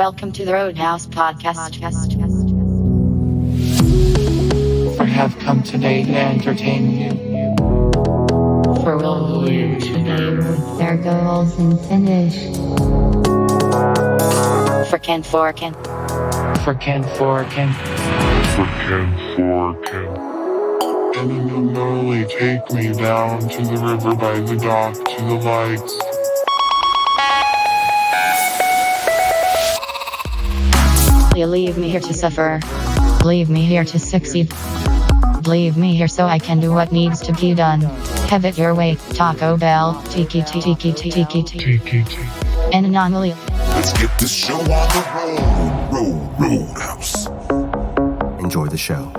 Welcome to the Roadhouse Podcast. I have come today to entertain you. For will you today with their goals and finish. Frickin' forkin'. And then you'll normally take me down to the river by the dock to the lights. You leave me here to suffer. Leave me here to succeed. Leave me here so I can do what needs to be done. Have it your way, Taco Bell, tiki. An anomaly. Let's get this show on the Roadhouse. Enjoy the show.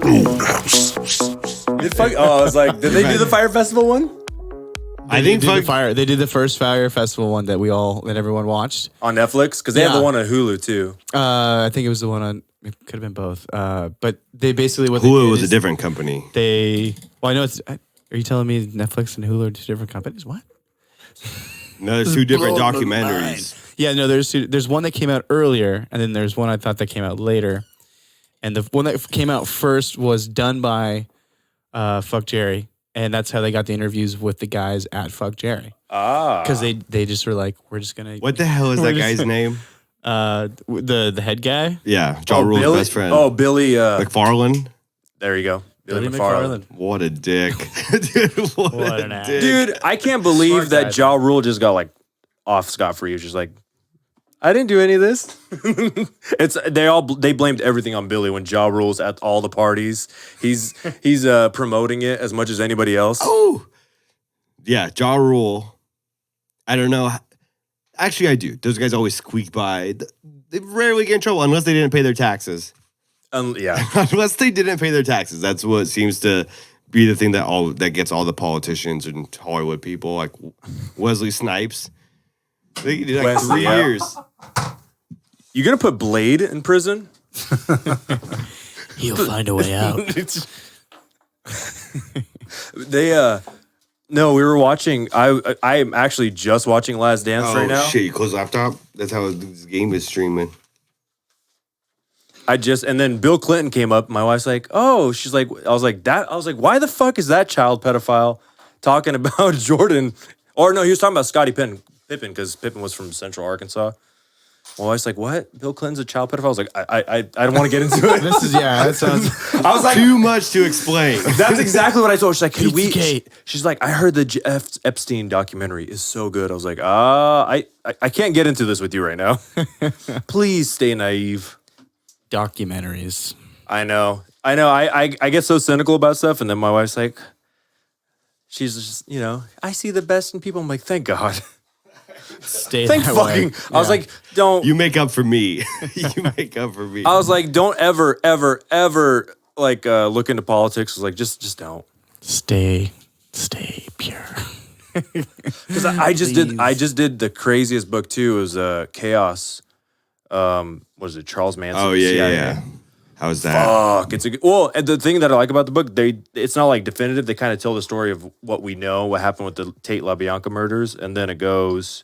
Roadhouse. I was like, did they do the Fire Festival one? I think They did the first Fire Festival one that everyone watched On Netflix? Because they have the one on Hulu too. I think it was the one on. It could have been both. But they basically Hulu was a different company. I know it's. Are you telling me Netflix and Hulu are two different companies? What? No, there's two different documentaries. Yeah, no. There's one that came out earlier, and then there's one I thought that came out later. And the one that came out first was done by Fuck Jerry. And that's how they got the interviews with the guys at Fuck Jerry. Because they just were like, we're just going to... What the hell is that guy's name? The head guy? Yeah, Ja Rule's best friend. Oh, Billy... McFarlane? There you go. Billy McFarlane. What a dick. Dude, what an a ass. dick. Dude, I can't believe that Ja Rule just got like off scot-free. He was just like, I didn't do any of this. They blamed everything on Billy when Ja Rule's at all the parties. He's promoting it as much as anybody else. Oh, yeah, Ja Rule. I don't know. Actually, I do. Those guys always squeak by. They rarely get in trouble unless they didn't pay their taxes. Yeah. Unless they didn't pay their taxes. That's what seems to be the thing that gets all the politicians and Hollywood people, like Wesley Snipes. They did like 3 years. You gonna put Blade in prison? He'll find a way out. No, we were watching. I am actually just watching Last Dance right now. Oh shit! You close laptop. That's how this game is streaming. And then Bill Clinton came up. My wife's like, oh, she's like, I was like, why the fuck is that child pedophile talking about Jordan? Or no, he was talking about Scottie Pippen because Pippen was from Central Arkansas. My wife's like, what? Bill Clinton's a child pedophile? I was like, I don't want to get into it. That sounds... I was like, too much to explain. That's exactly what I told her. She's like, Kate. She's like, I heard the Epstein documentary is so good. I was like, I can't get into this with you right now. Please stay naive. Documentaries. I know. I get so cynical about stuff, and then my wife's like, she's just, I see the best in people. I'm like, thank God. Stay Thank that fucking. way. I was like, don't. You make up for me. You make up for me. I was like, don't ever like look into politics. I was like, just don't. Stay pure. Because I just did the craziest book too. It was Chaos. What is it? Charles Manson. Oh yeah. How's that? Fuck, it's and the thing that I like about the book, it's not like definitive. They kind of tell the story of what we know, what happened with the Tate LaBianca murders, and then it goes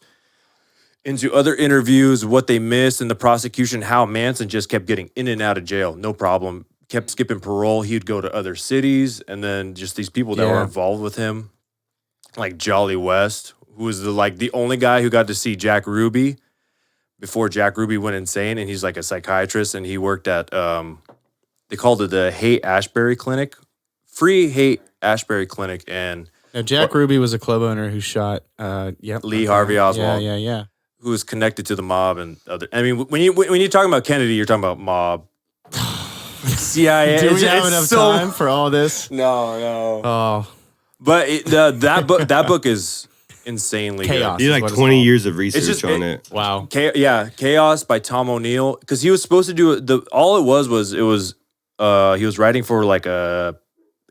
into other interviews, what they missed in the prosecution, how Manson just kept getting in and out of jail, no problem, kept skipping parole. He'd go to other cities, and then just these people that were involved with him, like Jolly West, who was the only guy who got to see Jack Ruby before Jack Ruby went insane, and he's like a psychiatrist, and he worked at they called it the Haight-Ashbury Clinic, Free Haight-Ashbury Clinic, and now Jack Ruby was a club owner who shot Lee Harvey Oswald. Yeah. Who was connected to the mob and other. I mean, when you're talking about Kennedy, you're talking about mob. CIA. Do we have enough time for all this? No. Oh, but that book is insanely Chaos. good. You like 20 years of research on it. Wow. Chaos by Tom O'Neill, because he was supposed to do all it was he was writing for like a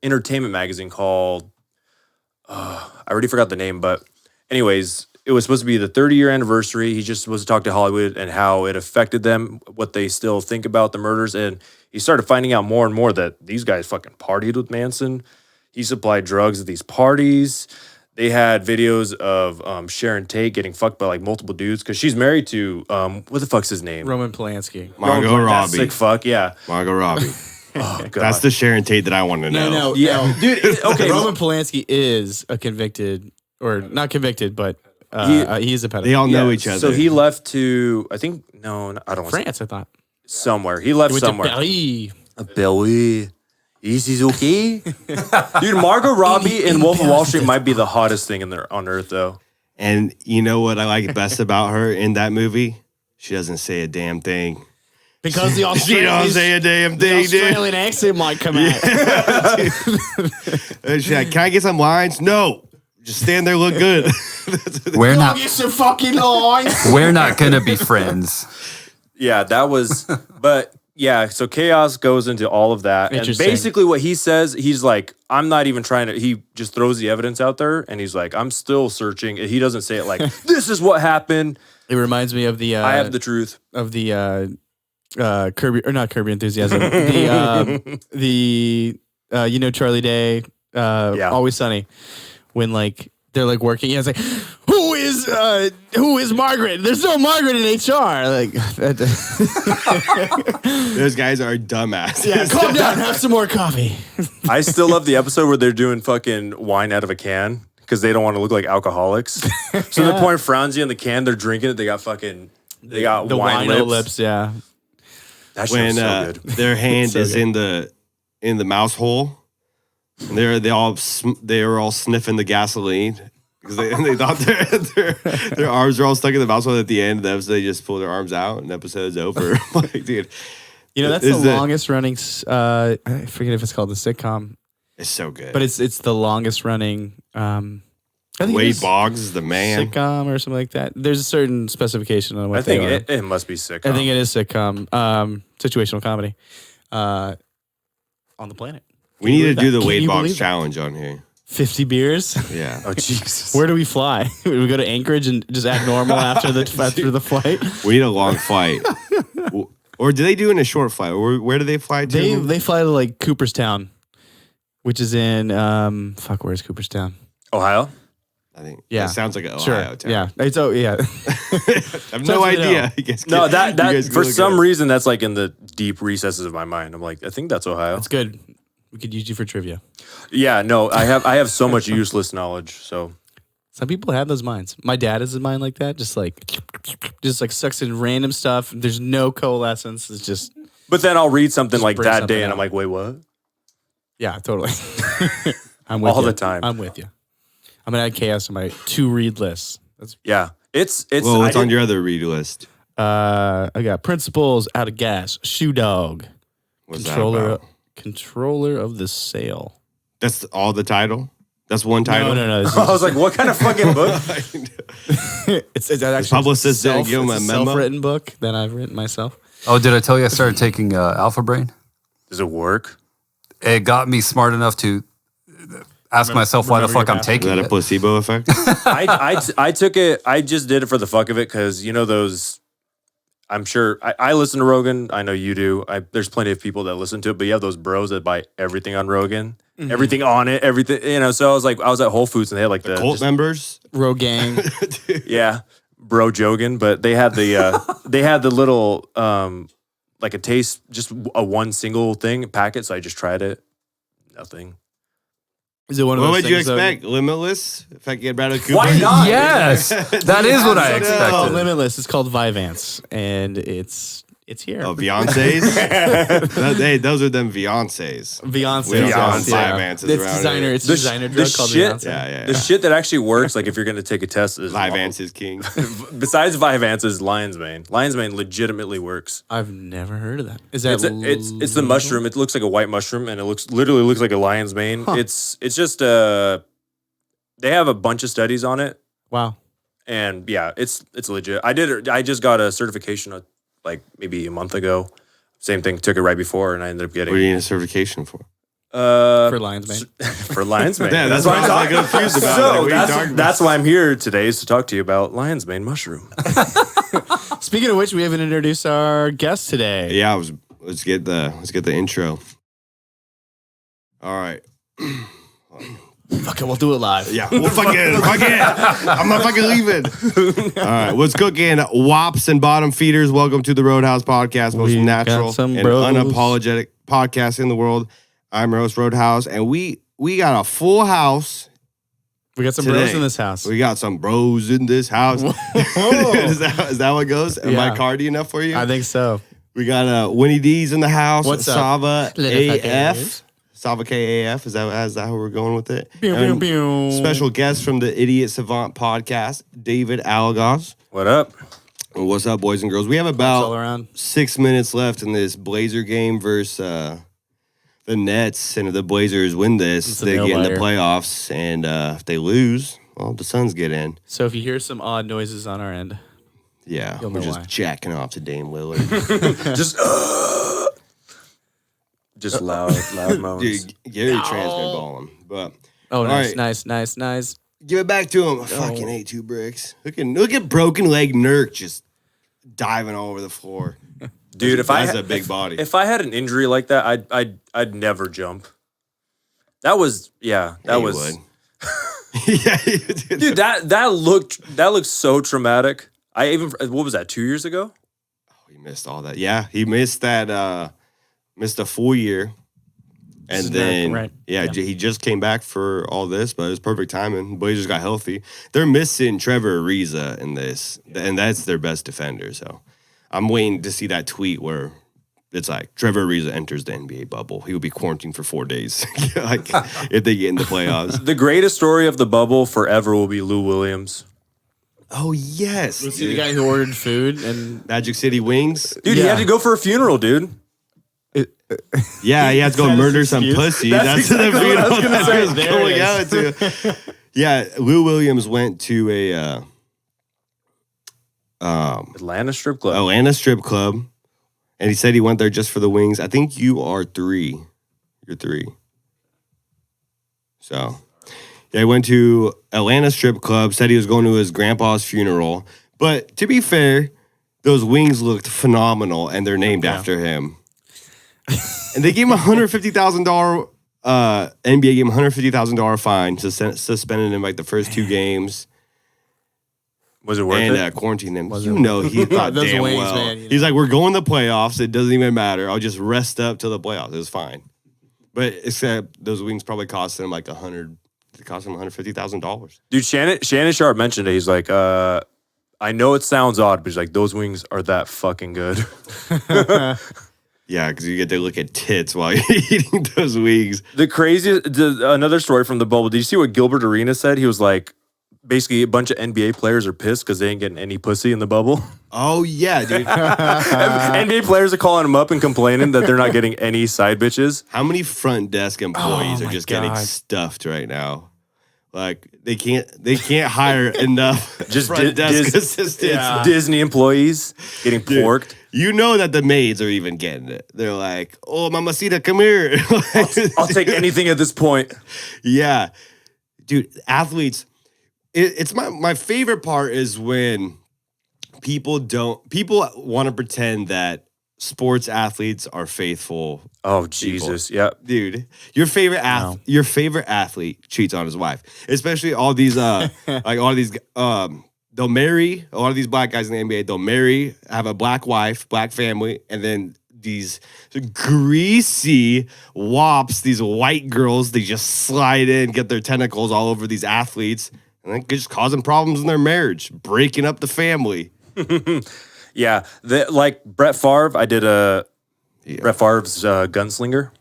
entertainment magazine called I already forgot the name, but anyways, it was supposed to be the 30-year anniversary. He just was to talk to Hollywood and how it affected them, what they still think about the murders, and he started finding out more and more that these guys fucking partied with Manson. He supplied drugs at these parties. they had videos of Sharon Tate getting fucked by like multiple dudes because she's married to what the fuck's his name? Roman Polanski. Margot That Robbie. sick fuck, yeah. Margot Robbie. Oh god, That's the Sharon Tate that I want to know. No, yeah, dude. Okay, Roman Polanski is a convicted, or not convicted, but he's a pedophile. They all know each other. So he left to I think I don't want to say France, I thought. somewhere. He left He went somewhere. to Paris. Belly. Is okay? Dude, Margot Robbie in Wolf of Wall Street might be the hottest thing on earth, though. And you know what I like best about her in that movie? She doesn't say a damn thing. Because the She don't say a damn the thing, dude. Australian accent might come out. She's like, can I get some lines? No. Just stand there, look good. We're not. Get some fucking lines. We're not gonna be friends. Yeah, that was, but yeah, so Chaos goes into all of that. And Interesting. basically what he says, he's like, I'm not even trying to, he just throws the evidence out there and he's like, I'm still searching. And he doesn't say it like, this is what happened. It reminds me of the I have the truth. of the Curb Your Enthusiasm. the you know Charlie Day, Yeah. Always Sunny, when like they're like working, it's like who is Margaret? There's no Margaret in HR. Like Those guys are dumbasses. yeah, calm down, have some more coffee. I still love the episode where they're doing fucking wine out of a can because they don't want to look like alcoholics. So they're pouring Franzi in the can, they're drinking it, they got The wine wino lips. yeah. That shit When was so good. their hand So is good. in the mouse hole, and they were all sniffing the gasoline because they thought their arms were all stuck in the mouse hole. At the end of the episode, they just pull their arms out, and the episode is over. Like, dude, You know, that's Is the it- longest running. I forget if it's called the sitcom, it's so good. but it's the longest running. I think it Wade is Boggs is the man. sitcom or something like that. There's a certain specification on what I think they are. it must be sick. I think it is sitcom, situational comedy, on the planet. We need to believe do that? the Can Wade you Boggs believe that? challenge on here. 50 beers. Yeah. Oh Jesus! Where do we fly? we go to Anchorage and just act normal after the flight. We need a long flight. Or do they do in a short flight? Or where do they fly to? They fly to like Cooperstown, which is in where's Cooperstown? Ohio. I think. Yeah. It sounds like an Sure. Ohio town. Yeah. It's yeah. I have no Sounds like an idea. L. You guys No, can- you guys that can for look it some up. reason that's like in the deep recesses of my mind. I'm like, I think that's Ohio. That's good. We could use you for trivia. Yeah, no, I have so much useless knowledge. So Some people have those minds. My dad has a mind like that, just like sucks in random stuff. There's no coalescence. It's just but then I'll read something Just like bring that something day and out. I'm like, wait, what? yeah, totally. I'm with All you. the time. I'm with you. I'm gonna add chaos to my to read list. That's Yeah. It's Well, what's I on didn't- your other read list? I got principles out of gas. Shoe dog. What's Controller that about? controller of the sale. That's all the title? That's one title? No. This I was like, what kind of fucking book? it's actually publicist didn't give him a memo? self-written book that I've written myself. Oh, did I tell you I started taking Alpha Brain? Does it work? It got me smart enough to ask myself why the remember fuck your I'm Is taking that a it. placebo effect? I took it. I just did it for the fuck of it because you know those. I'm sure I listen to Rogan. I know you do. There's plenty of people that listen to it, but you have those bros that buy everything on Rogan, everything on it, everything. You know, so I was at Whole Foods and they had like the Cult members? Rogang. yeah, bro jogging, but they had the little like a taste, just a one single thing packet. So I just tried it. Nothing. Is it one of What those would you things, though? expect? Limitless? If I get Bradley Cooper? Why not? Yes, that is what I Oh, expected. Limitless. It's called Vyvanse, and it's here. Oh, Beyonce's? Hey, those are them Beyonce's. Beyonce. We don't Beyonce. have Vyvances It's around designer. here. It's a The designer sh- drug the called shit- Beyonce. Yeah. The shit that actually works, like if you're gonna take a test, is Vyvanse is king. Besides Vyvanse is Lion's Mane. Lion's Mane legitimately works. I've never heard of that. Is that It's the mushroom. It looks like a white mushroom, and it literally looks like a lion's mane. It's just they have a bunch of studies on it, Wow. and yeah, it's legit. I just got a certification like maybe a month ago. Same thing. Took it right before, and I ended up What do getting you need a certification for? For Lion's Mane. for lion's mane. Yeah, that's why I'm like confused about it. Like, what are you talking That's why I'm here today is to talk to you about lion's mane mushroom. Speaking of which, we haven't introduced our guest today. Yeah, let's get the intro. All right. Fuck it, we'll do it live. Yeah, well, fuck it. I'm not fucking leaving. All right, what's cooking? Wops and bottom feeders. Welcome to the Roadhouse Podcast, most We natural got some and bros. unapologetic podcast in the world. I'm your host, Roadhouse, and we got a full house. We got some today. bros in this house. We got some bros in this house. is that how it goes? Am I Yeah. cardy enough for you? I think so. We got Winnie D's in the house. What's up? Sava Little AF. fuckers. Sava KAF. Is that how we're going with it? Pew, pew, And pew. special guest from the Idiot Savant podcast, David Alagos. What up? What's up, boys and girls? We have all about around. 6 minutes left in this Blazer game versus the Nets. And if the Blazers win this, It's a they get in the nail-biter. playoffs. And if they lose, well, the Suns get in. So if you hear some odd noises on our end, Yeah, You'll we're know just why. jacking off to Dame Lillard. Just loud moans. Dude, Gary Trent's been balling. But oh, All nice, right. nice. give it back to him. Fucking ate 2 bricks. Look at broken leg Nurk just diving all over the floor. Dude, if That's a big body. If I had an injury like that, I'd never jump. That was Yeah, yeah, dude. That looked so traumatic. What was that? 2 years ago? He missed all that. Yeah, he missed that. Missed a full year, and is then right. yeah, he just came back for all this, but it was perfect timing. Blazers got healthy. They're missing Trevor Ariza in this, and that's their best defender. So I'm waiting to see that tweet where it's like Trevor Ariza enters the NBA bubble. He will be quarantined for 4 days, like if they get in the playoffs. The greatest story of the bubble forever will be Lou Williams. Oh yes, Was he the guy who ordered food and Magic City Wings. Dude, he Yeah. had to go for a funeral, dude. Yeah, he had to go Is that murder his some excuse? pussy. That's exactly what I was funeral gonna that say. he was There going it out to. Yeah, Lou Williams went to a Atlanta strip club. Atlanta strip club, and he said he went there just for the wings. I think you are 3. You're 3. So, yeah, he went to Atlanta strip club. Said he was going to his grandpa's funeral. But to be fair, those wings looked phenomenal, and they're named after him. And they gave him $150,000. NBA gave him $150,000 fine, suspended him like the first 2 games. Was it worth And it? quarantine him. Was You it- know, he thought Those damn wings, well. man, you know. He's like, we're going to the playoffs. It doesn't even matter. I'll just rest up till the playoffs. It was fine. But except those wings probably cost him like it cost him $150,000. Dude, Shannon Sharp mentioned it. He's like, I know it sounds odd, but he's like, those wings are that fucking good. Yeah, because you get to look at tits while you're eating those wings. The craziest, another story from the bubble. Did you see what Gilbert Arenas said? He was like, basically, a bunch of NBA players are pissed because they ain't getting any pussy in the bubble. Oh, yeah, dude. NBA players are calling him up and complaining that they're not getting any side bitches. How many front desk employees Oh are my just getting God. stuffed right now? Like they can't hire enough Just front desk assistants. Disney employees getting porked. You know that the maids are even getting it. They're like, "Oh, Mamacita, come here." I'll take anything at this point. Yeah, dude, athletes. It's my favorite part is when people want to pretend that sports athletes are faithful. Oh, Jesus. Yeah. Dude, your favorite athlete cheats on his wife. Especially all these they'll marry a lot of these black guys in the NBA. They'll marry, have a black wife, black family, and then these greasy wops, these white girls, they just slide in, get their tentacles all over these athletes, and then just causing problems in their marriage, breaking up the family. Yeah. Like Brett Favre, I did Brett Favre's Gunslinger.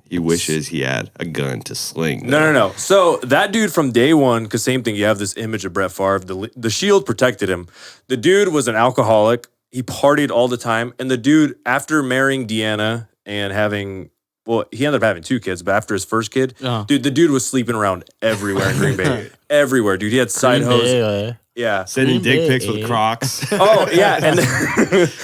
He wishes he had a gun to sling. No. So that dude from day one, because same thing, you have this image of Brett Favre. The shield protected him. The dude was an alcoholic. He partied all the time. And the dude, after marrying Deanna and having, well, he ended up having 2 kids, but after his first kid, dude, the dude was sleeping around everywhere in Green Bay. Everywhere, dude. He had side hose. Yeah. Sending dick pics with Crocs. Oh, yeah. And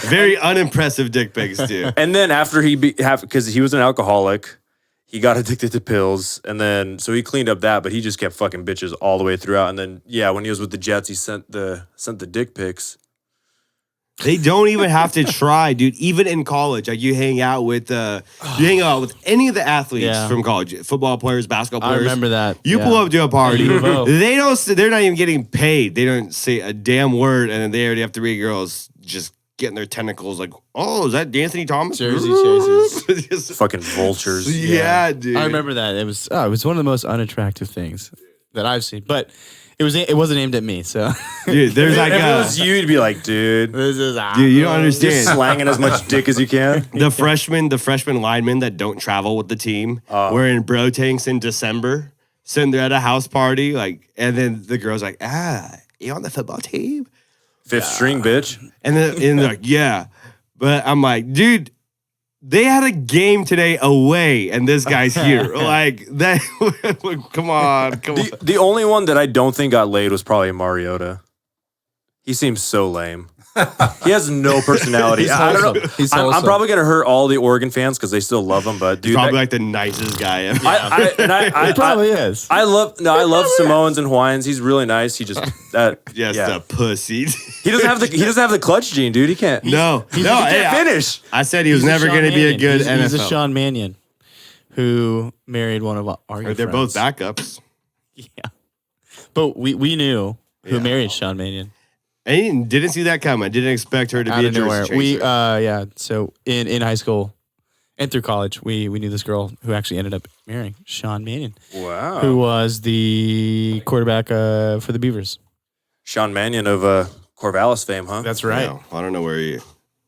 Very unimpressive dick pics, too. and then after because he was an alcoholic, he got addicted to pills, and then so he cleaned up that, but he just kept fucking bitches all the way throughout. And then when he was with the Jets, he sent the dick pics. They don't even have to try, dude. Even in college, like you hang out with any of the athletes Yeah. from college, football players, basketball I players. remember that. You yeah. pull up to a party, U of O. they don't. They're not even getting paid. They don't say a damn word, and then they already have 3 girls just getting their tentacles. Like, oh, is that D'Anthony Thomas? Jersey chases. Just- Fucking vultures. yeah, dude. I remember that. It was one of the most unattractive things that I've seen. But it wasn't aimed at me. So Dude, there's like If it was you, you'd be like, dude, this is dude, you don't understand. slanging as much dick as you can. The freshman linemen that don't travel with the team, wearing bro tanks in December, sitting there at a house party, like, and then the girl's like, you on the football team? 5th string, bitch. And they're like, yeah. But I'm like, dude, they had a game today away, and this guy's here. Like, that, come on. The only one that I don't think got laid was probably Mariota. He seems so lame. He has no personality. I don't know. I'm probably gonna hurt all the Oregon fans because they still love him, but dude, He's probably like the nicest guy ever. It probably is. I love Samoans and Hawaiians. He's really nice. He just a pussy. He doesn't have the clutch gene, dude. He can't. He can't finish. I said he was never going to be a good NFL. He's a Sean Mannion who married one of our They're friends. both backups. Yeah, but we knew who married Sean Mannion. I didn't see that coming. I didn't expect her to Out be a of nowhere. jersey chaser. So in high school and through college, we knew this girl who actually ended up marrying Sean Mannion, Wow. who was the quarterback for the Beavers. Sean Mannion of Corvallis fame, huh? That's right. No, I don't know where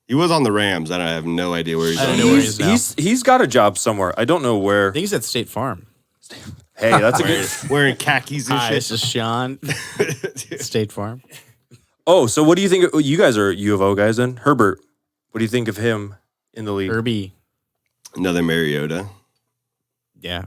he was on the Rams. I have no idea where he's I on. don't know where he is now. He's got a job somewhere. I don't know where. I think he's at State Farm. Hey, that's a good. Wearing khakis and Hi, shit. this is Sean. State Farm. Oh, so what do you think? You guys are U of O guys, then Herbert. What do you think of him in the league? Herbie. Another Mariota. Yeah.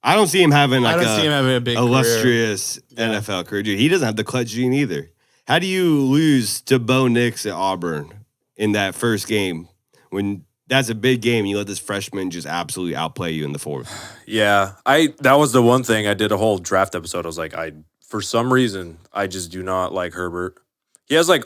I don't see him having like I don't see him having a big illustrious NFL career. Dude, he doesn't have the clutch gene either. How do you lose to Bo Nix at Auburn in that first game when that's a big game and you let this freshman just absolutely outplay you in the fourth? Yeah, that was the one thing I did a whole draft episode. I was like, for some reason, I just do not like Herbert. He has like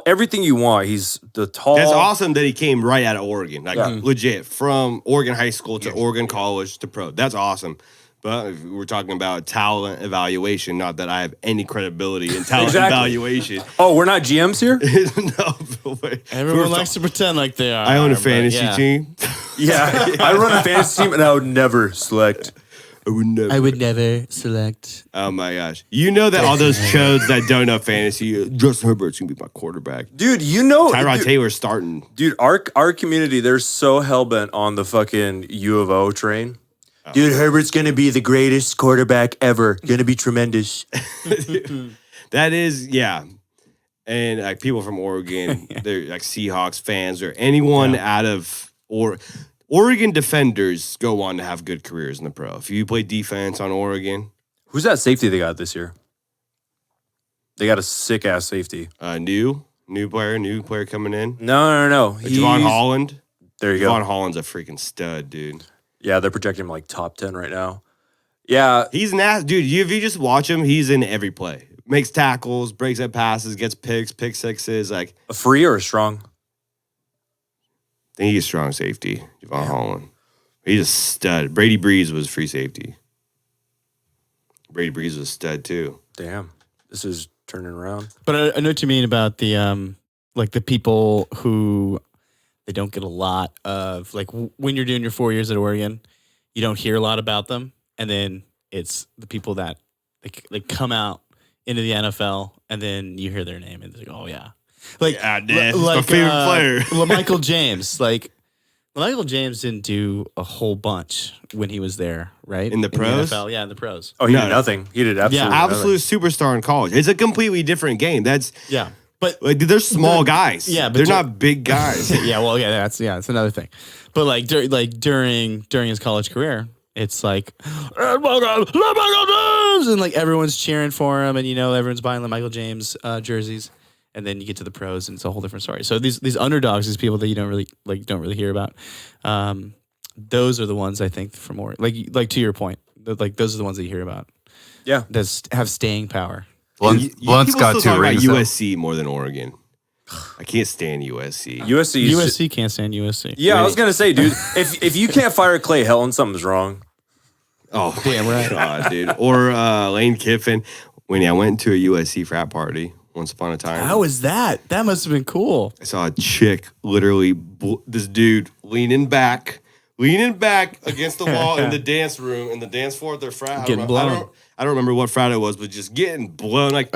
everything you want. He's the tall. That's awesome that he came right out of Oregon, like Yeah. legit from Oregon high school to Oregon college to pro. That's awesome. But if we're talking about talent evaluation, not that I have any credibility in talent evaluation. Oh, we're not GMs here? No, Everyone likes to pretend like they are. I own a but fantasy yeah. team. Yeah. I run a fantasy team and I would never select. I would never select. Oh my gosh. You know that all those chodes that don't know fantasy, Justin Herbert's going to be my quarterback. Dude, you know. Tyrod Taylor's starting. Dude, our community, they're so hell-bent on the fucking U of O train. Dude, Herbert's going to be the greatest quarterback ever. Going to be tremendous. That is, yeah. And like people from Oregon, they're like Seahawks fans or anyone out of Oregon defenders go on to have good careers in the pro. If you play defense on Oregon. Who's that safety they got this year? They got a sick-ass safety. New player coming in. No. Javon Holland. There you Javon go. Holland's a freaking stud, dude. Yeah, they're projecting him like top 10 right now. Yeah. He's nasty. Dude, if you just watch him, he's in every play. Makes tackles, breaks up passes, gets picks, pick sixes. Like, A free or a strong? I think he's strong safety, Javon Holland. He's a stud. Brady Breeze was free safety. Brady Breeze was a stud too. Damn. This is turning around. But I know what you mean about the like the people who they don't get a lot of, like when you're doing your 4 years at Oregon, you don't hear a lot about them, and then it's the people that they come out into the NFL, and then you hear their name, and it's like, oh yeah, like it's my favorite player. LaMichael James, like. LaMichael James didn't do a whole bunch when he was there, right? In the pros? NFL, yeah, in the pros. Oh, he No. did nothing. He did absolutely Absolute superstar in college. It's a completely different game. That's Yeah, but like they're small guys. yeah, but they're not big guys. yeah, well, yeah, that's another thing. But like during his college career, it's like LaMichael James, and like everyone's cheering for him, and everyone's buying LaMichael James jerseys. And then you get to the pros, and it's a whole different story. So these underdogs, these people that you don't really hear about, those are the ones I think from more like to your point, like those are the ones that you hear about. Yeah, that have staying power. Blunt's People got still 2 talk about rings. though. USC more than Oregon. I can't stand USC. USC. USC can't stand USC. Yeah, I was gonna say, dude, if you can't fire Clay Helton, something's wrong. Oh, Damn right. God, dude. Or Lane Kiffin. When I went to a USC frat party once upon a time. How was that? That must have been cool. I saw a chick literally, this dude leaning back against the wall in the dance room, in the dance floor at their frat. Getting blown. I don't remember what frat it was, but just getting blown. Like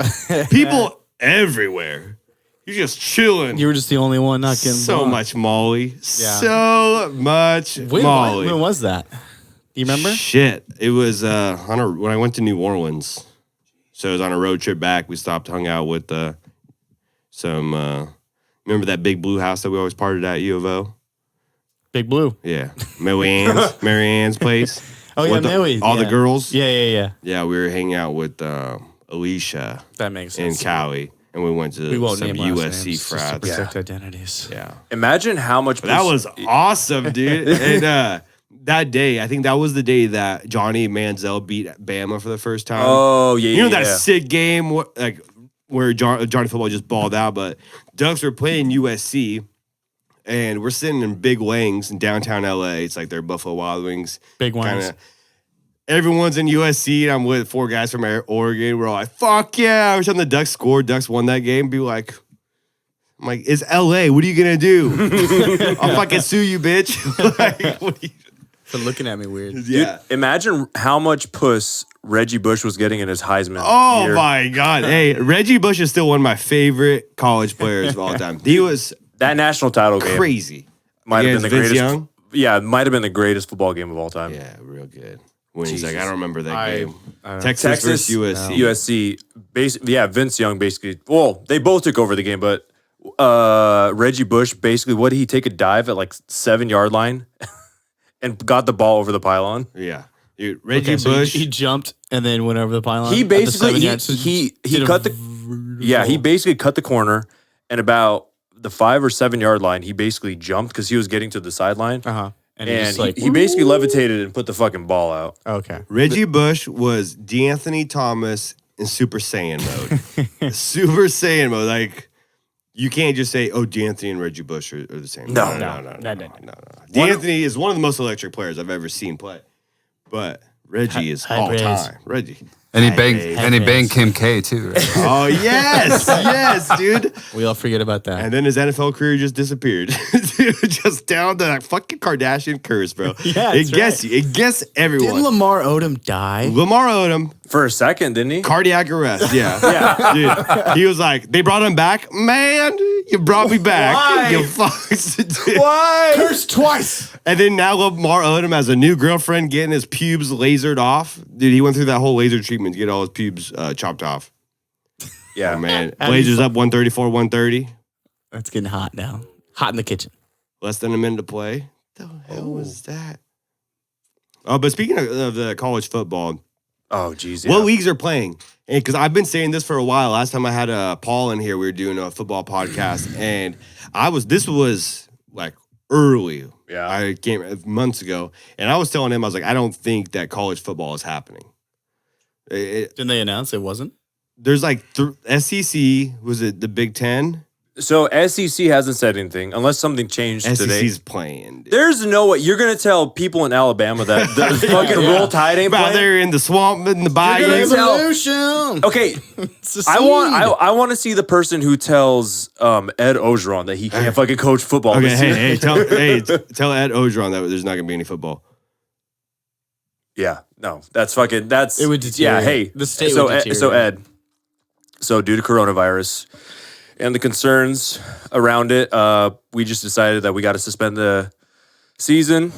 people everywhere. You're just chilling. You were just the only one not getting so blown. much Molly. Yeah. So much Molly. When was that? Do you remember? Shit. It was when I went to New Orleans. So it was on a road trip back. We stopped, hung out with some. Remember that big blue house that we always partied at U of O? Big Blue. Yeah, Mary Ann's place. Oh yeah, With Maui. all the girls. Yeah. Yeah, we were hanging out with Alicia That makes and sense. Callie, and we went to We won't some name last USC names just to frats. protect identities. Yeah, Imagine how much that was awesome, dude. And that day, I think that was the day that Johnny Manziel beat Bama for the first time. Oh yeah, You know that yeah. sick game where Johnny Football just balled out, but Ducks were playing USC, and we're sitting in Big Wings in downtown LA. It's like their Buffalo Wild Wings. Big ones. Kinda, everyone's in USC, and I'm with 4 guys from Oregon. We're all like, fuck yeah. Every time the Ducks scored, Ducks won that game, I'm like, it's LA. What are you going to do? I'll fucking sue you, bitch. Like, what are you? For looking at me weird. Yeah. Imagine how much puss Reggie Bush was getting in his Heisman. Oh year. my God. Hey, Reggie Bush is still one of my favorite college players of all time. He was That national title game crazy. might have been the Against Vince greatest. Young? Yeah, it might have been the greatest football game of all time. Yeah, real good. When he's like, Jesus. I don't remember that game. Texas Texas versus USC. USC. Vince Young basically. Well, they both took over the game, but Reggie Bush basically, what did he take a dive at like 7-yard line and got the ball over the pylon? Yeah. Dude, Reggie Okay, so Bush. he jumped and then went over the pylon. He at the basically 7 yards. So he did a cut the he basically cut the corner, and about the 5 or 7 yard line, he basically jumped because he was getting to the sideline. And And just like he basically levitated and put the fucking ball out. okay. Reggie Bush was D'Anthony Thomas in Super Saiyan mode. Super Saiyan mode. Like, you can't just say, oh, D'Anthony and Reggie Bush are the same. No. No. D'Anthony is one of the most electric players I've ever seen play. But Reggie is all praise. time. Reggie. And he High banged praise. and he banged Kim K too, right? Oh, yes. Yes, dude. We all forget about that. And then his NFL career just disappeared. Dude, just down to that fucking Kardashian curse, bro. Yeah, it that's gets right. you. It gets everyone. Didn't Lamar Odom die? Lamar Odom, For a second, didn't he? cardiac arrest. Yeah. Dude, he was like, they brought him back. Man, you brought me back. Why? You fucked. Dude. Why? Cursed twice. And then now Lamar Odom has a new girlfriend getting his pubes lasered off. Dude, he went through that whole laser treatment to get all his pubes chopped off. Yeah, Oh, man. How do you Blazers up 134, 130. That's getting hot now. Hot in the kitchen. Less than a minute to play. The hell was that? Oh, but speaking of the college football, Oh, geez. what Yeah. leagues are playing? Because I've been saying this for a while. Last time I had Paul in here, we were doing a football podcast, and this was like early. Yeah. I came months ago, and I was telling him, I was like, I don't think that college football is happening. Didn't they announce it wasn't? There's like SEC, was it the Big Ten? So SEC hasn't said anything unless something changed today. SEC's playing. Dude. There's no way you're gonna tell people in Alabama that the fucking Roll Tide ain't Bro, playing. they're in the swamp, in the bayou. gonna tell- Evolution. Okay, I want to see the person who tells Ed Ogeron that he can't fucking coach football. Okay, this hey, year. tell Ed Ogeron that there's not gonna be any football. Yeah, no, that's fucking. That's It would yeah. deteriorate. Hey, The state so would Ed, so deteriorate. Ed, so due to coronavirus and the concerns around it, we just decided that we got to suspend the season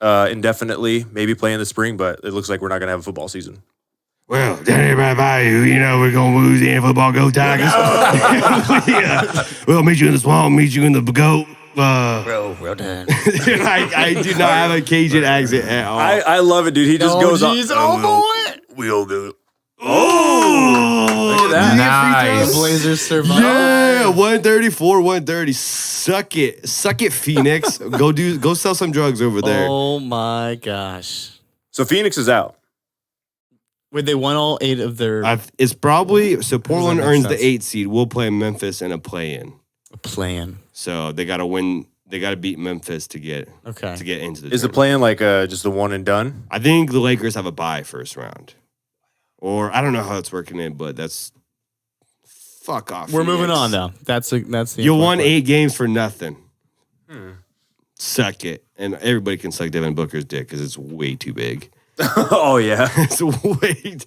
indefinitely. Maybe play in the spring, but it looks like we're not gonna have a football season. Well, down here by Bayou, we're going to Louisiana football, go Tigers. Yeah. We'll meet you in the swamp, meet you in the goat. Well done. I do not have a Cajun accent at all. I love it, dude. He just goes on. boy. We'll go. Oh, Look at that. Nice. Blazers survive. Yeah, 134, 130. Suck it, Phoenix. Go sell some drugs over there. Oh my gosh. So Phoenix is out. Wait, they won all 8 of their. It's probably so. Portland make earns sense? the 8 seed. We'll play Memphis in a play-in. A plan. So they got to win. They got to beat Memphis to get Okay. into the. Is the tournament. plan like just the one and done? I think the Lakers have a bye first round, or I don't know how it's working in, but that's fuck off. We're moving Phoenix. on though. That's the. You won important 8 games for nothing. Suck it, and everybody can suck Devin Booker's dick because it's way too big. Oh yeah. It's way.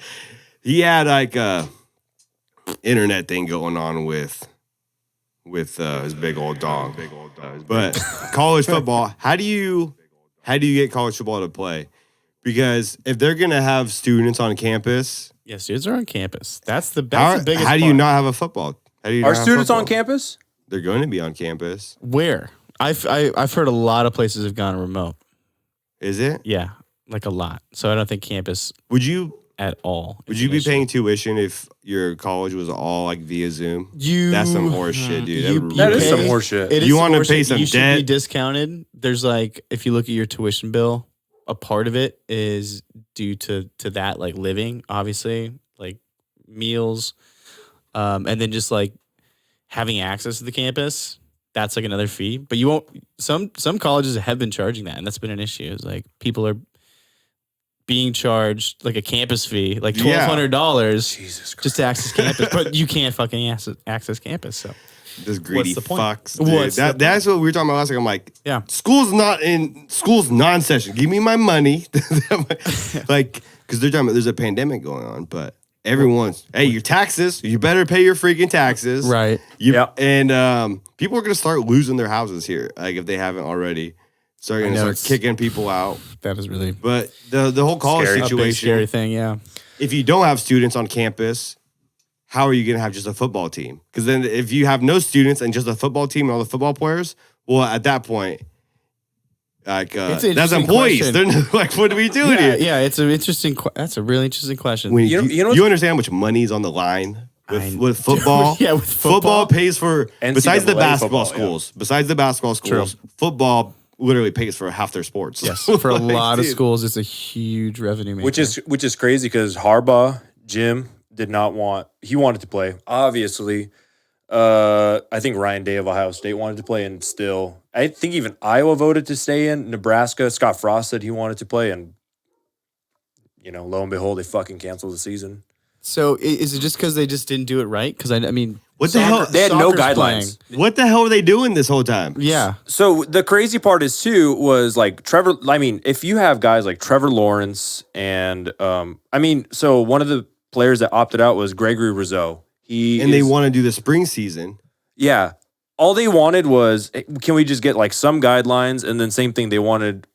He had like a internet thing going on with his big old dog. But college football, how do you get college football to play? Because if they're gonna have students on campus, part. Yeah, students are on campus. That's the how biggest. do you part. not have a football? How do you Are not have students on football? campus? They're going to be on campus. Where? I've heard a lot of places have gone remote. Is it? Yeah, like a lot. So I don't think campus Would you at all. Would is you an be issue. paying tuition if your college was all like via Zoom? You? That's some horse shit, dude. That is pay- some horse shit. It is You some wanna horse pay shit. some You should be debt? discounted. There's like, if you look at your tuition bill, a part of it is due to that, like living, obviously, like meals, and then just like having access to the campus. That's like another fee. But you won't. Some colleges have been charging that, and that's been an issue. It's like people are being charged like a campus fee, like $1,200 Jesus Christ. just to access campus, but you can't fucking access campus. So This greedy the point? fucks. Dude. What's the That's what we were talking about last week. I'm like, yeah. school's non-session. Give me my money. Like, because they're talking about there's a pandemic going on, but everyone's, hey, your taxes, you better pay your freaking taxes. Right. Yeah. And people are going to start losing their houses here, like if they haven't already. So they're going to know, start it's- kicking people out. That is really But the whole college Scary. a big situation, scary thing. Yeah. if you don't have students on campus, how are you going to have just a football team? Because then if you have no students and just a football team and all the football players, well, at that point, like It's an that's interesting employees. question. They're like, what are we doing Yeah, here? yeah, it's an interesting. That's a really interesting question. When You know- you, you know you understand how much money's on the line with football? Yeah, with Football football. pays for besides the NCAA basketball football, yeah. schools. Besides the basketball schools, football literally pays for half their sports. Yes, for a Like, lot of dude. schools, it's a huge revenue maker. Which is crazy because Harbaugh, Jim did not want. He wanted to play. Obviously, I think Ryan Day of Ohio State wanted to play, and still, I think even Iowa voted to stay in. Nebraska, Scott Frost said he wanted to play, and lo and behold, they fucking canceled the season. So is it just because they just didn't do it right? Because I mean, What the hell? They had no soccer's guidelines. What the hell were they doing this whole time? Yeah, So the crazy part is too was like Trevor. I mean, if you have guys like Trevor Lawrence and so one of the players that opted out was Gregory Rizzo. They want to do the spring season. Yeah. All they wanted was, can we just get like some guidelines? And then same thing, they wanted,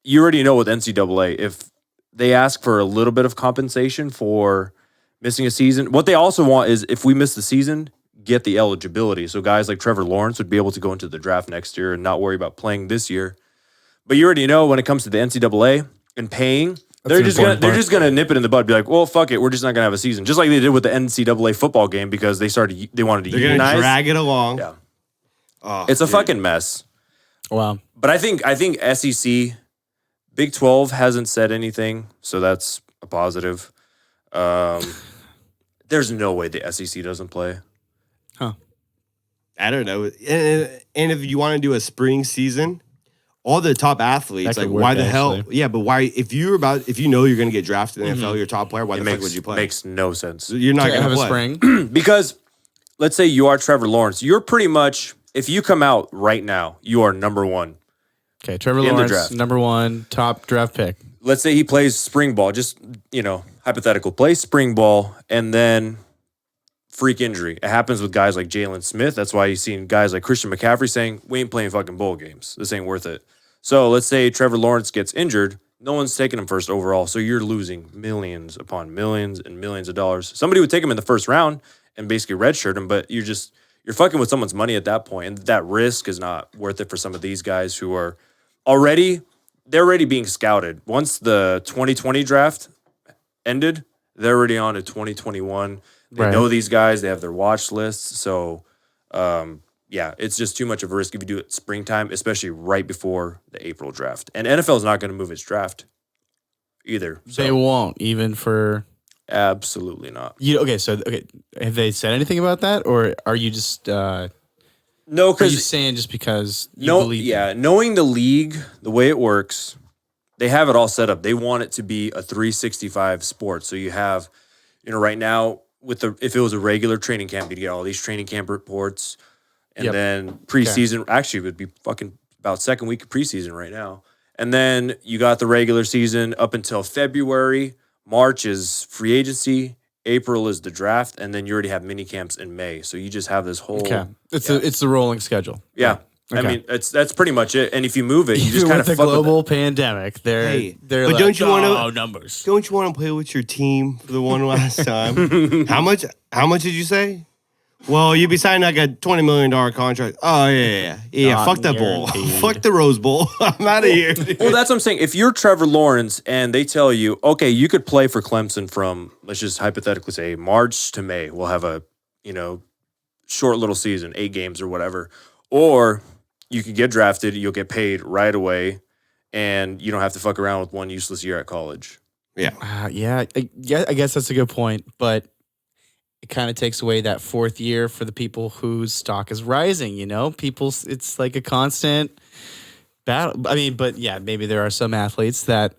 you already know with NCAA, if they ask for a little bit of compensation for missing a season, what they also want is if we miss the season, get the eligibility. So guys like Trevor Lawrence would be able to go into the draft next year and not worry about playing this year. But you already know when it comes to the NCAA and paying, they're an just important part. gonna nip it in the bud, be like, well, fuck it, we're just not gonna have a season, just like they did with the NCAA football game because they wanted to They're unionize. gonna drag it along. Yeah. Oh, It's a dude. fucking mess. wow. But I think SEC, Big 12 hasn't said anything, so that's a positive. There's no way the SEC doesn't play. I don't know. And if you want to do a spring season, all the top athletes, That like could work, why the hell? actually. Yeah, but why? If you know you're going to get drafted in the NFL, you're a top player. Why the fuck would you play? Makes no sense. You're not To going have to a play. spring. Because let's say you are Trevor Lawrence, you're pretty much, if you come out right now, you are number one. Okay, Trevor In the Lawrence, draft. number 1 top draft pick. Let's say he plays spring ball, just, hypothetical, play spring ball, and then freak injury. It happens with guys like Jalen Smith. That's why you've seen guys like Christian McCaffrey saying, we ain't playing fucking bowl games. This ain't worth it. So let's say Trevor Lawrence gets injured. No one's taking him first overall. So you're losing millions upon millions and millions of dollars. Somebody would take him in the first round and basically redshirt him, but you're fucking with someone's money at that point. And that risk is not worth it for some of these guys who are they're already being scouted. Once the 2020 draft ended, they're already on to 2021. They Right. know these guys. They have their watch lists. So, it's just too much of a risk if you do it springtime, especially right before the April draft. And NFL is not going to move its draft either. So They won't even for absolutely not. you. Okay, so have they said anything about that, or are you just No, Are you because saying just because you believe them? knowing the league, the way it works, they have it all set up. They want it to be a 365 sport. So you have, right now if it was a regular training camp, you'd get all these training camp reports, and then preseason. Actually, it would be fucking about second week of preseason right now, and then you got the regular season up until February. March is free agency. April is the draft, and then you already have mini camps in May. So you just have this whole. Okay, it's the rolling schedule. Yeah. Okay. I mean, that's pretty much it. And if you move it, you just kind of with fuck the global with it. pandemic. They're but like, don't you wanna- oh, numbers? Don't you want to play with your team for the one last time? How much did you say? Well, you'd be signing like a $20 million contract. Oh, yeah. Not Fuck that bowl. guaranteed. Fuck the Rose Bowl. I'm out of here. Well, that's what I'm saying. If you're Trevor Lawrence and they tell you, okay, you could play for Clemson from, let's just hypothetically say, March to May. We'll have a, short little season, 8 games or whatever. Or you could get drafted, you'll get paid right away, and you don't have to fuck around with one useless year at college. Yeah, I guess that's a good point, but it kind of takes away that fourth year for the people whose stock is rising. It's like a constant battle. I mean, but yeah, maybe there are some athletes that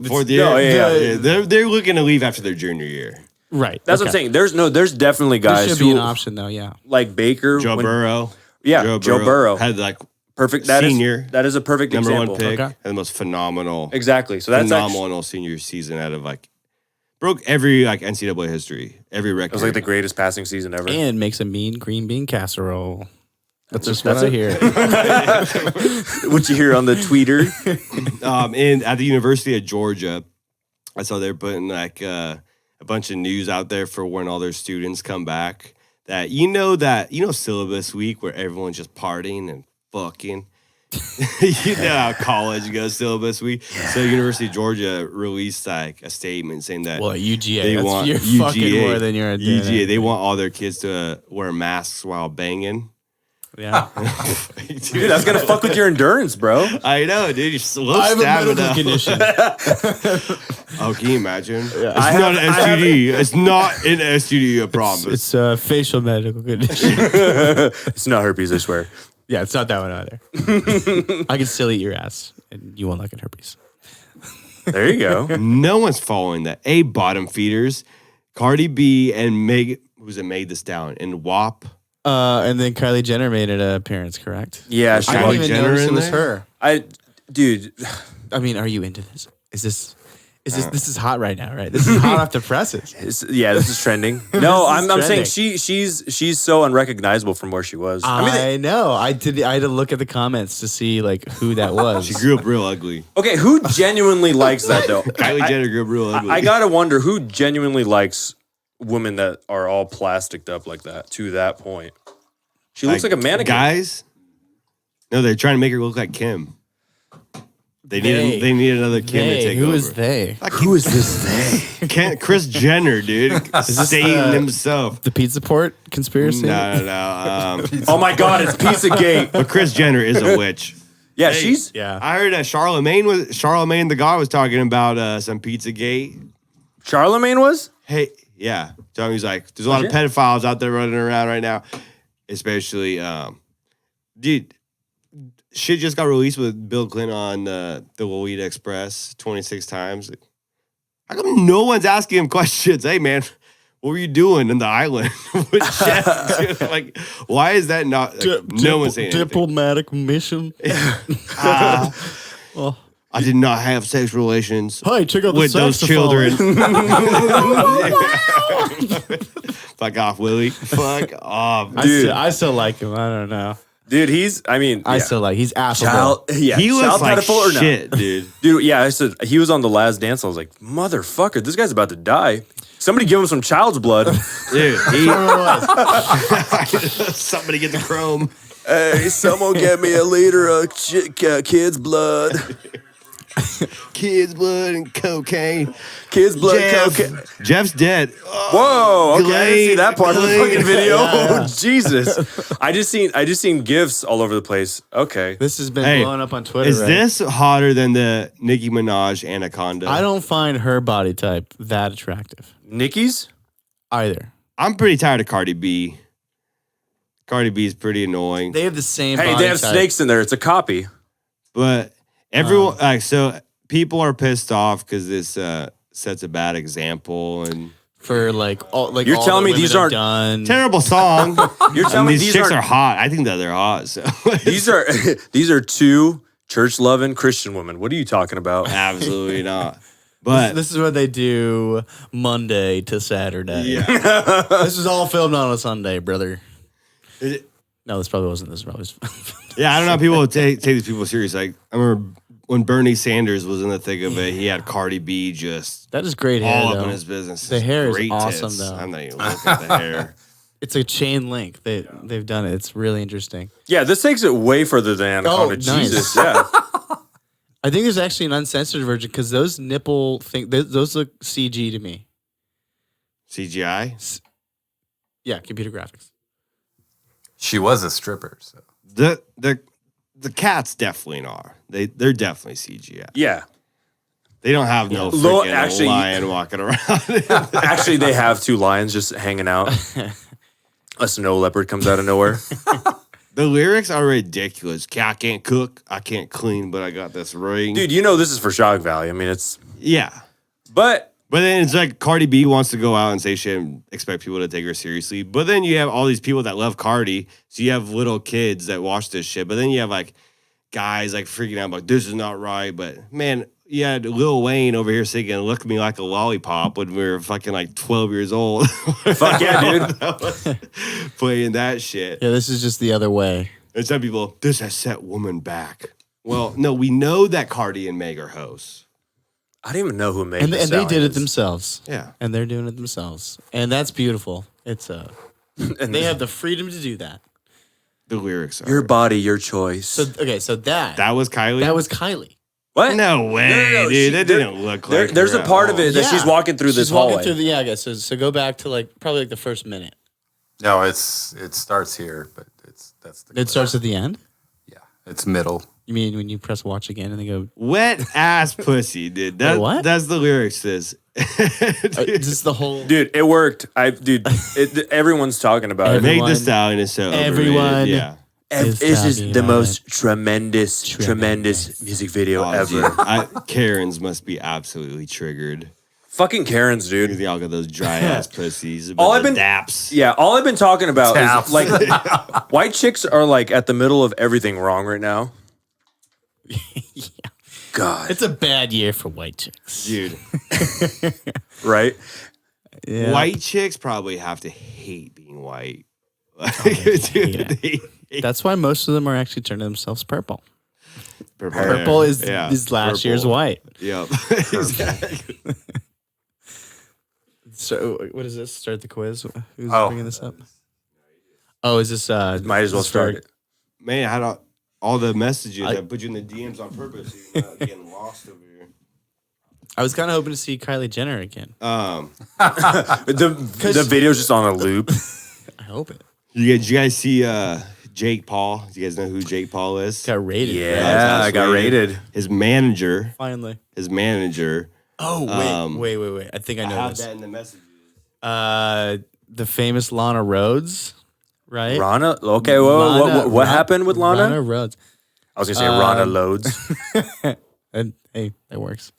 Fourth year, they're looking to leave after their junior year. right. That's what I'm saying. There's definitely There guys should who be an option though. Yeah. like Baker, Joe Burrow. Yeah, Joe Burrow had like perfect. senior. That is a perfect number example. one pick. Okay. And the most phenomenal. Exactly. So that's phenomenal senior season out of broke every NCAA history, every record. It was like the greatest passing season ever. And makes a mean green bean casserole. That's just what I hear. What you hear on the tweeter? And at the University of Georgia, I saw they're putting a bunch of news out there for when all their students come back. That syllabus week where everyone's just partying and fucking. You know how college goes syllabus week. So University of Georgia released a statement saying that UGA. You're fucking more than you're doing. UGA. They want all their kids to wear masks while banging. Yeah. Dude, that's gonna fuck with your endurance, bro. I know, dude. You're slow I have a medical stamina. condition. Oh, can you imagine? It's not an STD. It's not an STD, I promise. It's a facial medical condition. It's not herpes, I swear. Yeah, it's not that one either. I can still eat your ass, and you won't like it herpes. There you go. No one's following that. Bottom feeders, Cardi B and Meg Thee Stallion and WAP. And then Kylie Jenner made an appearance, correct? Yeah, I didn't even Jenner notice it in was there? her. Dude, I mean, are you into this? This is hot right now, right? This is hot off the presses. this is trending. No, I'm trending. saying she's so unrecognizable from where she was. I know. I had to look at the comments to see who that was. She grew up real ugly. Okay, who genuinely likes that though? Kylie Jenner grew up real ugly. I gotta wonder who genuinely likes women that are all plasticed up like that to that point. She looks like a mannequin. Guys? No, they're trying to make her look like Kim. They need another Kim to take Who over. is they? Who is this they? Chris Jenner, dude. Satan himself. The Pizza Port conspiracy? No. Oh my God, it's Pizzagate. But Chris Jenner is a witch. Yeah, Yeah. I heard that Charlemagne the God was talking about some Pizzagate. Charlemagne was? Hey, yeah. So he's like, there's a lot of pedophiles out there running around right now. Especially, dude, shit just got released with Bill Clinton on the Lolita Express 26 times. How come no one's asking him questions? Hey, man, what were you doing in the island with Jeff? Like, why is that not? No one's saying anything. Diplomatic mission. Well, I did not have sex relations hi, check out the with those saxophone. children. Fuck off, Willie. Fuck off. Dude. I still like him. I don't know. Dude, he's affable. He was child like pedophile or not? shit, dude. Dude, yeah, I said he was on The Last Dance. I was like, motherfucker, this guy's about to die. Somebody give him some child's blood. Dude, somebody get the chrome. Hey, someone get me a liter of kid's blood. Kids' blood and cocaine. Kid's blood, cocaine. Jeff's dead. Whoa, okay, I didn't see that part of the fucking video. Yeah. Oh, Jesus. I just seen gifs all over the place. Okay. This has been blowing up on Twitter. Is right? this hotter than the Nicki Minaj Anaconda? I don't find her body type that attractive Nikki's? either. I'm pretty tired of Cardi B. Cardi B is pretty annoying. They have the same. Hey, body they have type. snakes in there. It's a copy. But everyone, so people are pissed off because this sets a bad example and for like all like. You're all telling that me these women have aren't- done. terrible song. You're telling me these chicks are hot. I think that they're hot. So these are two church-loving Christian women. What are you talking about? absolutely not. But This is what they do Monday to Saturday. yeah, This is all filmed on a Sunday, brother. It- No, this probably wasn't. This probably was. yeah. I don't know how people would take these people serious. Like I remember when Bernie Sanders was in the thick of it, he had Cardi B just That is great hair, all up though. in his business. The hair is Great awesome, tits. though. I'm not even looking at the hair. It's a chain link. They've done it. It's really interesting. Yeah, this takes it way further than Anaconda. Oh, nice. Jesus, yeah. I think there's actually an uncensored version because those nipple thing those look CG to me. CGI. Yeah, computer graphics. She was a stripper, so The cats definitely are. They're definitely CGI. Yeah. They don't have no Lo- freaking actually- lion walking around. Actually, they have two lions just hanging out. A snow leopard comes out of nowhere. The lyrics are ridiculous. I can't cook, I can't clean, but I got this ring. Dude, you know this is for shock value. I mean, it's... Yeah. But... But then it's like Cardi B wants to go out and say shit and expect people to take her seriously. But then you have all these people that love Cardi. So you have little kids that watch this shit. But then you have like guys like freaking out like this is not right. But man, you had Lil Wayne over here singing "Look at Me Like a Lollipop" when we were fucking like 12 years old. Fuck yeah, dude. Playing that shit. Yeah, this is just the other way. And some people, this has set woman back. Well, no, we know that Cardi and Meg are hoes. I don't even know who made And this they did it sound. themselves. Yeah. And they're doing it themselves. And that's beautiful. It's And they have the freedom to do that. The lyrics are. Your body, your choice. So okay, so that That was Kylie? that was Kylie. what? No way, No, dude. she- that didn't look like There's her a at part of all. it that she's walking through this She's walking hallway. through the I guess. So go back to like probably like the first minute. no, it starts here, but that's the It starts at the end. yeah, it's middle. You mean when you press watch again and they go? Wet ass pussy, dude. That, Wait, what? That's the lyrics. This. This is the whole. Dude, it worked. Everyone's talking about it. Meg Everyone- Thee Stallion is so overrated. everyone- Yeah. is This is talking the about most it. tremendous music video Oh, ever. dude, Karens must be absolutely triggered. Fucking Karens, Because dude. they all got those dry ass pussies. All All I've been- daps. Yeah, all I've been talking about Taps. is like white chicks are like at the middle of everything wrong right now. God, It's a bad year for white chicks. Dude. right? Yeah. White chicks probably have to hate being white. hate Dude, they hate That's why most of them are actually turning themselves purple. purple. Purple is Yeah, last year's purple. white. Yep. Exactly. So what is this? Start the quiz. Who's Oh. bringing this up? Oh, is this? Might as well start it. Man, I had all the messages. I- I put you in the DMs on purpose. So you're not getting lost over here. I was kind of hoping to see Kylie Jenner again. The video's just on a loop. I hope it Did you guys see Jake Paul? Do you guys know who Jake Paul is? got rated. Yeah, I got rated. His manager. Finally. Oh, Wait. I think I I know have this. that in the messages. The famous Lana Rhodes, right? Rana? Okay, whoa, Lana- what happened with Lana? Lana Rhodes. I was going to say Rana loads. And hey, that works.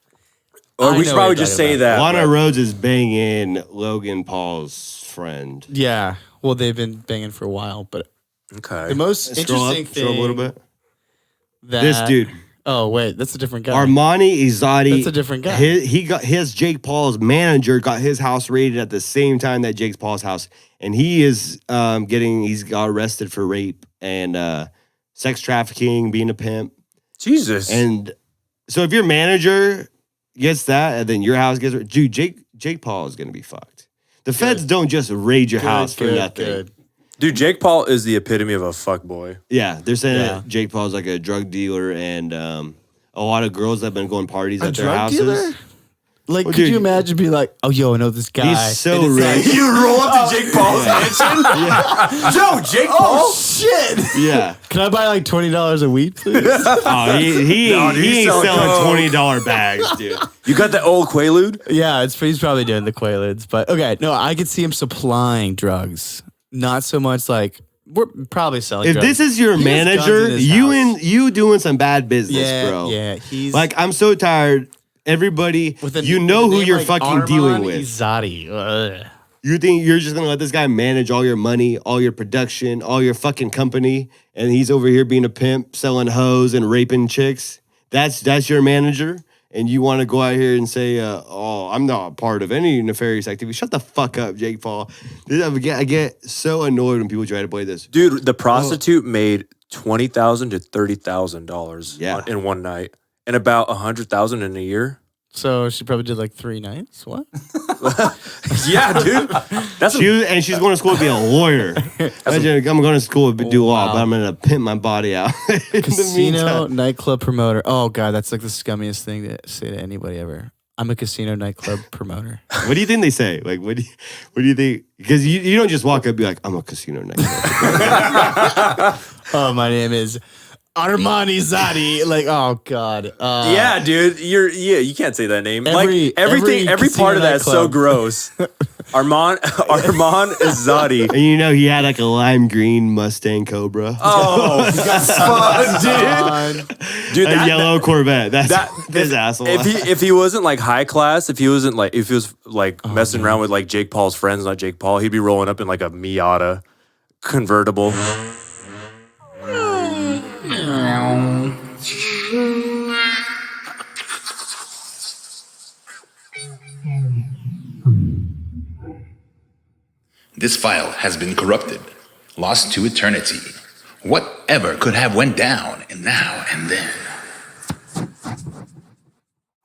Or I we should know probably what you're just talking say that. Lana but- Rhodes is banging Logan Paul's friend. Yeah. Well, they've been banging for a while, but Okay. the most interesting Scroll up a little bit. that This dude, Oh wait, that's a different guy. Armani Izzati. That's a different guy. He got his Jake Paul's manager got his house raided at the same time that Jake Paul's house, and he is he's got arrested for rape and sex trafficking, being a pimp, Jesus. and so if your manager gets that, and then your house gets dude, Jake Paul is gonna be fucked. The feds don't just raid your house for nothing. Good. Dude, Jake Paul is the epitome of a fuckboy. Yeah, they're saying Yeah. that Jake Paul's like a drug dealer, and a lot of girls that have been going parties A at their drug houses. dealer? Like, Well, could dude, you imagine being like, oh, yo, I know this guy. He's so And it's rich. You roll up to Jake Paul's mansion? Yo, Jake Paul? shit. Yeah. Can I buy like $20 a week, please? Oh, he No, dude, ain't he's selling selling coke. $20 bags, dude. You got the old Quaalude? Yeah, he's probably doing the Quaaludes. But okay, no, I could see him supplying drugs. Not so much like we're probably selling. If drugs. this is your He has guns manager, in his you house. doing some bad business, bro. Yeah, he's Like, I'm so tired. Everybody, with a- you with know a who name you're like fucking Arman dealing with. Izzati. Ugh. You think you're just gonna let this guy manage all your money, all your production, all your fucking company, and he's over here being a pimp, selling hoes and raping chicks? That's your manager, and you want to go out here and say, "Oh, I'm not a part of any nefarious activity." Shut the fuck up, Jake Paul. I get so annoyed when people try to play this. Dude, the prostitute made $20,000 to $30,000 Yeah. in one night, and about $100,000 in a year. So she probably did like 3 nights. What? Yeah, dude. That's She's going to school to be a lawyer. Imagine, I'm going to school to do law, but I'm going to pimp my body out. In the Casino meantime. nightclub promoter. Oh god, that's like the scummiest thing to say to anybody ever. I'm a casino nightclub promoter. What do you think they say? Like, what do you think? Because you don't just walk up and be like, I'm a casino nightclub. Oh, my name is Armani Zadi. Like, oh god. yeah, dude. You can't say that name. Every Part of that is so casino gross. Armand Izzati. And you know he had like a lime green Mustang Cobra. Oh, dude, A yellow Corvette. That's his asshole. If he wasn't like high class, if he was like messing around with like Jake Paul's friends, not Jake Paul, he'd be rolling up in like a Miata convertible. This file has been corrupted, lost to eternity. Whatever could have went down in now and then.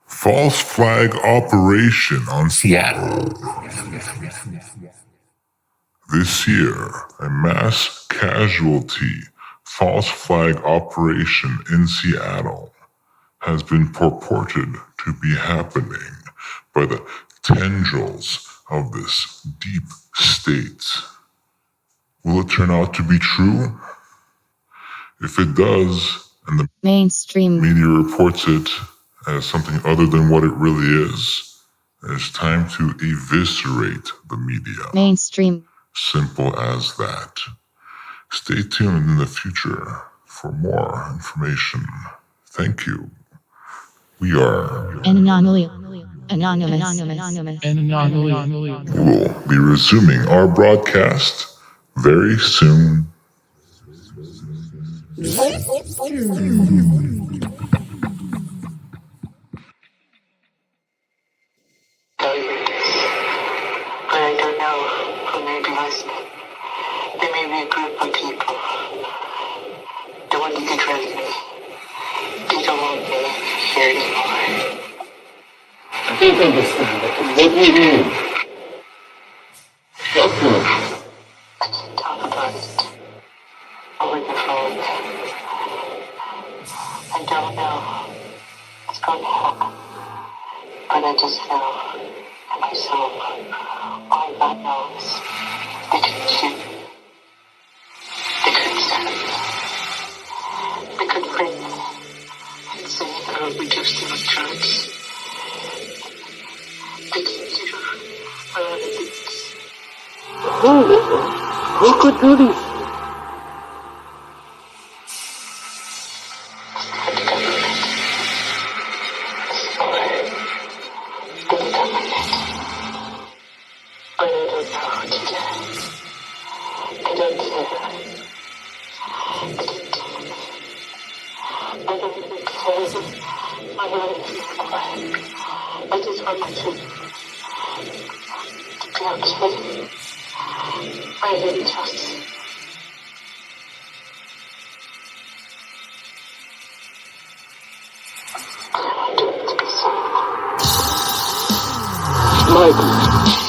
False flag operation on Seattle. This year, a mass casualty false flag operation in Seattle has been purported to be happening by the tendrils of this deep state. Will it turn out to be true? If it does, and the Mainstream. media reports it as something other than what it really is, it's time to eviscerate the media. Mainstream. Simple as that. Stay tuned in the future for more information. Thank you. We are. An anomaly. Anonymous. We'll be resuming our broadcast very soon. But I don't know who may be listening. There may be a group of people. The ones that trust me. They don't want me here anymore. I can't understand it. What do you mean? I can't talk about it over the phone. I don't know what's going to happen. But I just know in my soul, all God knows, they couldn't shoot me. They couldn't stab me. They couldn't bring me and say that I would be just enough drugs. They can't do what other things. Who could do this? I just want my children to be okay. I really just. I want it to be so. Michael.